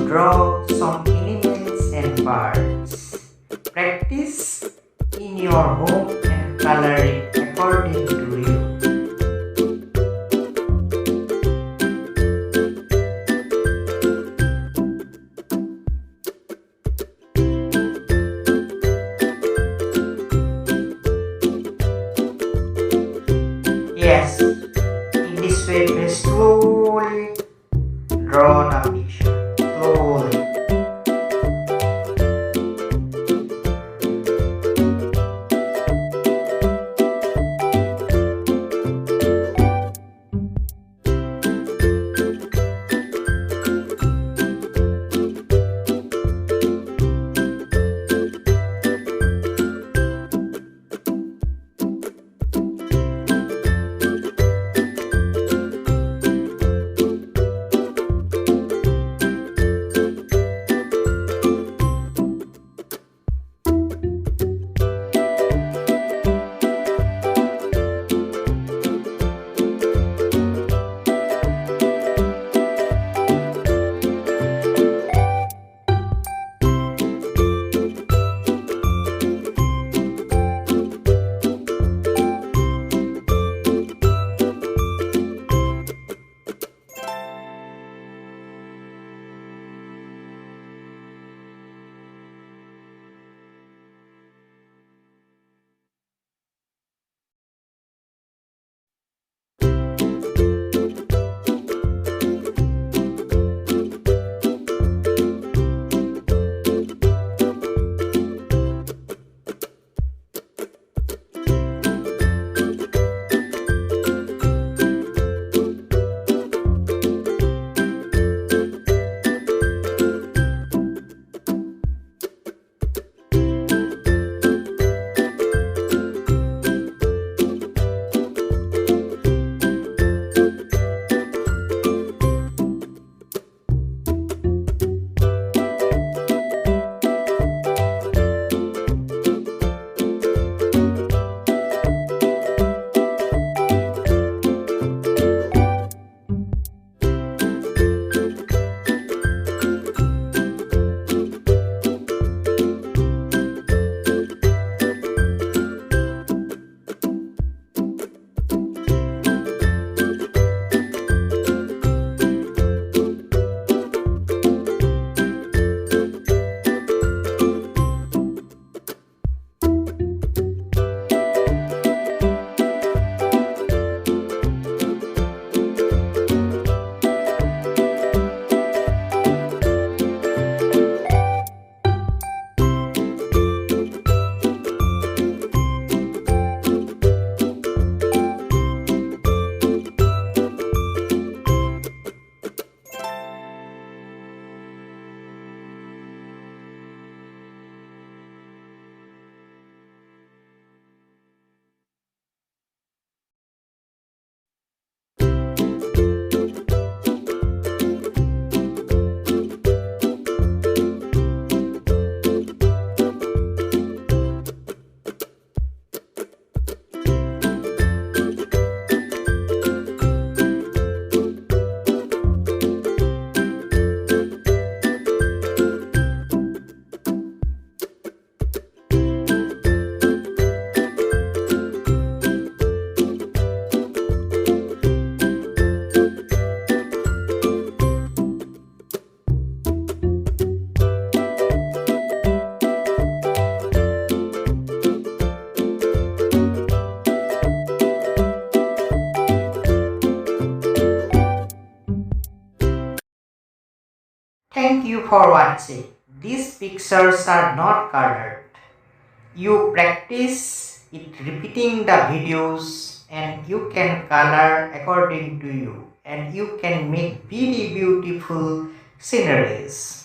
draw some animals and birds. Practice in your home and color it according to you. Yes, in this way, please slowly draw the picture. Slowly. Thank you for watching. These pictures are not colored. You practice it repeating the videos and you can color according to you and you can make very beautiful sceneries.